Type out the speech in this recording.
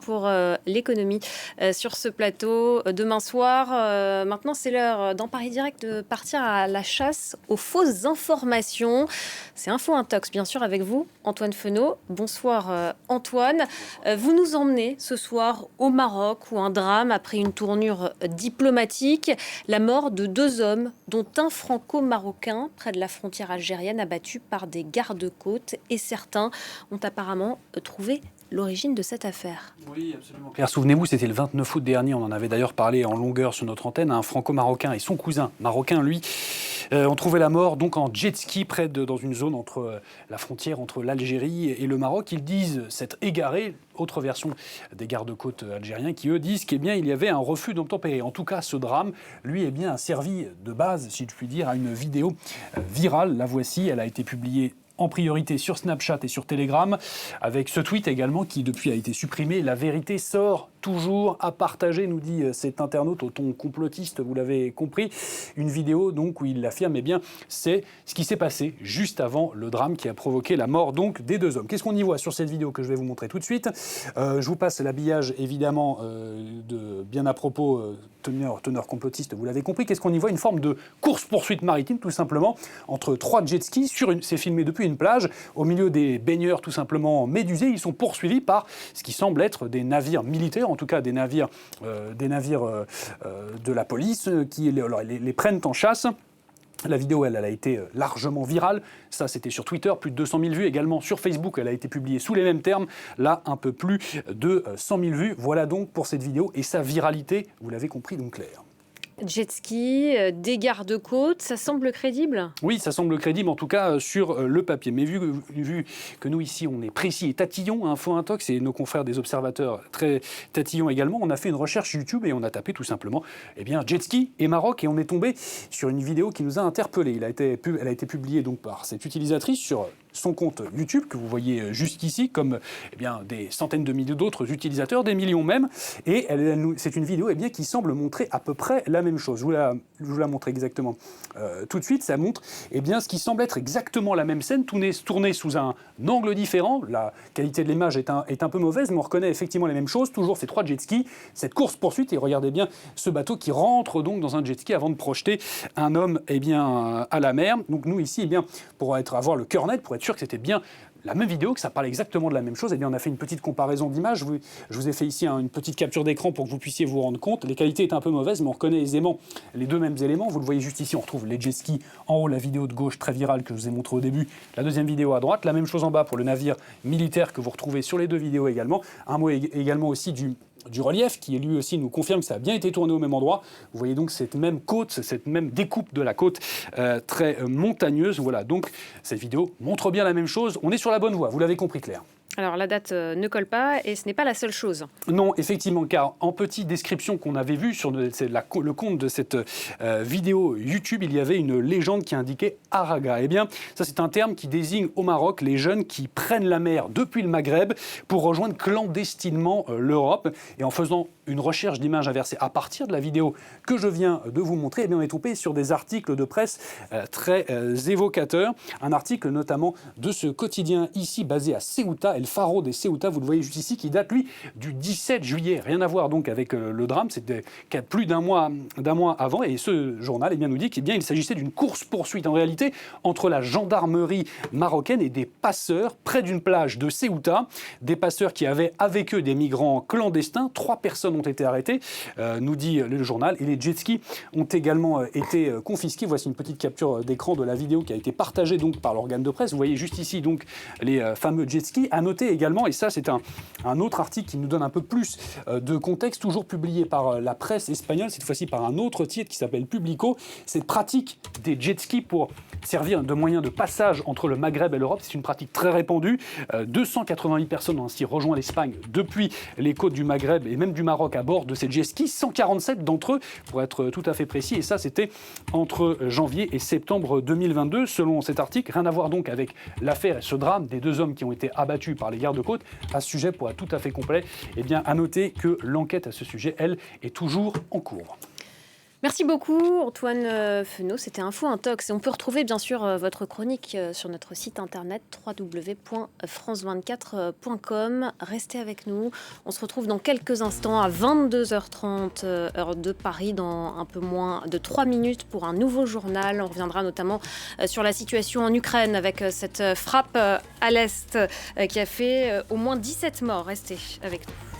pour l'économie sur ce plateau demain soir. Maintenant, c'est l'heure dans Paris Direct de partir à la chasse aux fausses informations. C'est Info Intox, bien sûr, avec vous, Antoine Feneau. Bonsoir Antoine. Vous nous emmenez ce soir au Maroc où un drame a pris une tournure diplomatique. La mort de 2 hommes, dont un franco-marocain près de la frontière algérienne, abattu par des gardes-côtes. Et certains ont apparemment trouvé l'origine de cette affaire. Oui, absolument. Claire, souvenez-vous, c'était le 29 août dernier, on en avait d'ailleurs parlé en longueur sur notre antenne, un franco-marocain et son cousin marocain, lui, ont trouvé la mort donc en jet ski dans une zone entre la frontière entre l'Algérie et le Maroc. Ils disent s'être égarés, autre version des gardes-côtes algériens qui eux disent qu'il y avait un refus d'obtempérer. En tout cas, ce drame, lui, a servi de base, si je puis dire, à une vidéo virale. La voici, elle a été publiée en priorité sur Snapchat et sur Telegram, avec ce tweet également qui depuis a été supprimé. La vérité sort toujours à partager, nous dit cet internaute au ton complotiste, vous l'avez compris. Une vidéo donc où il affirme, c'est ce qui s'est passé juste avant le drame qui a provoqué la mort donc des 2 hommes. Qu'est-ce qu'on y voit sur cette vidéo que je vais vous montrer tout de suite ? Je vous passe l'habillage évidemment de bien à propos teneur complotiste, vous l'avez compris. Qu'est-ce qu'on y voit ? Une forme de course-poursuite maritime tout simplement entre 3 jet skis. C'est filmé depuis une plage au milieu des baigneurs tout simplement médusés. Ils sont poursuivis par ce qui semble être des navires militaires, en tout cas des navires de la police qui les prennent en chasse. La vidéo, elle a été largement virale. Ça, c'était sur Twitter, plus de 200 000 vues. Également sur Facebook, elle a été publiée sous les mêmes termes. Là, un peu plus de 100 000 vues. Voilà donc pour cette vidéo et sa viralité. Vous l'avez compris donc, Claire. Jet ski, des gardes-côtes, ça semble crédible ? Oui, ça semble crédible, en tout cas sur le papier. Mais vu que nous, ici, on est précis et tatillons, Info Intox, et nos confrères des observateurs très tatillons également, on a fait une recherche YouTube et on a tapé tout simplement jet ski et Maroc, et on est tombé sur une vidéo qui nous a interpellés. Elle a été publiée donc par cette utilisatrice sur son compte YouTube, que vous voyez jusqu'ici, comme des centaines de milliers d'autres utilisateurs, des millions même. Et c'est une vidéo qui semble montrer à peu près la même chose. Je vous la montre exactement tout de suite. Ça montre ce qui semble être exactement la même scène, tournée sous un angle différent. La qualité de l'image est un peu mauvaise, mais on reconnaît effectivement les mêmes choses. Toujours ces 3 jet skis, cette course-poursuite. Et regardez bien ce bateau qui rentre donc dans un jet ski avant de projeter un homme à la mer. Donc nous ici, pour avoir le cœur net, pour être sûr que c'était bien la même vidéo, que ça parle exactement de la même chose, on a fait une petite comparaison d'images. Je vous ai fait ici une petite capture d'écran pour que vous puissiez vous rendre compte. Les qualités étaient un peu mauvaises, mais on reconnaît aisément les 2 mêmes éléments. Vous le voyez juste ici, on retrouve les jet skis en haut, la vidéo de gauche très virale que je vous ai montré au début, la deuxième vidéo à droite, la même chose en bas pour le navire militaire que vous retrouvez sur les 2 vidéos également. Un mot également aussi du relief, qui lui aussi nous confirme que ça a bien été tourné au même endroit. Vous voyez donc cette même côte, cette même découpe de la côte très montagneuse. Voilà, donc cette vidéo montre bien la même chose. On est sur la bonne voie, vous l'avez compris, Claire. Alors la date ne colle pas et ce n'est pas la seule chose. Non, effectivement, car en petite description qu'on avait vue sur le compte de cette vidéo YouTube, il y avait une légende qui indiquait Araga. Ça c'est un terme qui désigne au Maroc les jeunes qui prennent la mer depuis le Maghreb pour rejoindre clandestinement l'Europe. Et en faisant une recherche d'images inversées à partir de la vidéo que je viens de vous montrer, on est tombé sur des articles de presse très évocateurs. Un article notamment de ce quotidien ici basé à Ceuta, El Faro de Ceuta, vous le voyez juste ici, qui date lui du 17 juillet. Rien à voir donc avec le drame, c'était plus d'un mois avant. Et ce journal nous dit qu'il s'agissait d'une course-poursuite en réalité entre la gendarmerie marocaine et des passeurs près d'une plage de Ceuta. Des passeurs qui avaient avec eux des migrants clandestins. 3 personnes ont été arrêtées, nous dit le journal, et les jet skis ont également été confisqués. Voici une petite capture d'écran de la vidéo qui a été partagée donc par l'organe de presse. Vous voyez juste ici donc les fameux jet skis. À noter également, et ça c'est un autre article qui nous donne un peu plus de contexte, toujours publié par la presse espagnole, cette fois-ci par un autre titre qui s'appelle Publico, cette pratique des jet skis pour servir de moyen de passage entre le Maghreb et l'Europe. C'est une pratique très répandue. 288 personnes ont ainsi rejoint l'Espagne depuis les côtes du Maghreb et même du Maroc à bord de ces jet skis. 147 d'entre eux, pour être tout à fait précis. Et ça, c'était entre janvier et septembre 2022. Selon cet article, rien à voir donc avec l'affaire et ce drame des 2 hommes qui ont été abattus par les gardes-côtes. À ce sujet, pour être tout à fait complet, à noter que l'enquête à ce sujet, elle, est toujours en cours. Merci beaucoup Antoine Fenot, c'était Info Intox. Et on peut retrouver bien sûr votre chronique sur notre site internet www.france24.com. Restez avec nous, on se retrouve dans quelques instants à 22h30 heure de Paris, dans un peu moins de 3 minutes pour un nouveau journal. On reviendra notamment sur la situation en Ukraine avec cette frappe à l'Est qui a fait au moins 17 morts. Restez avec nous.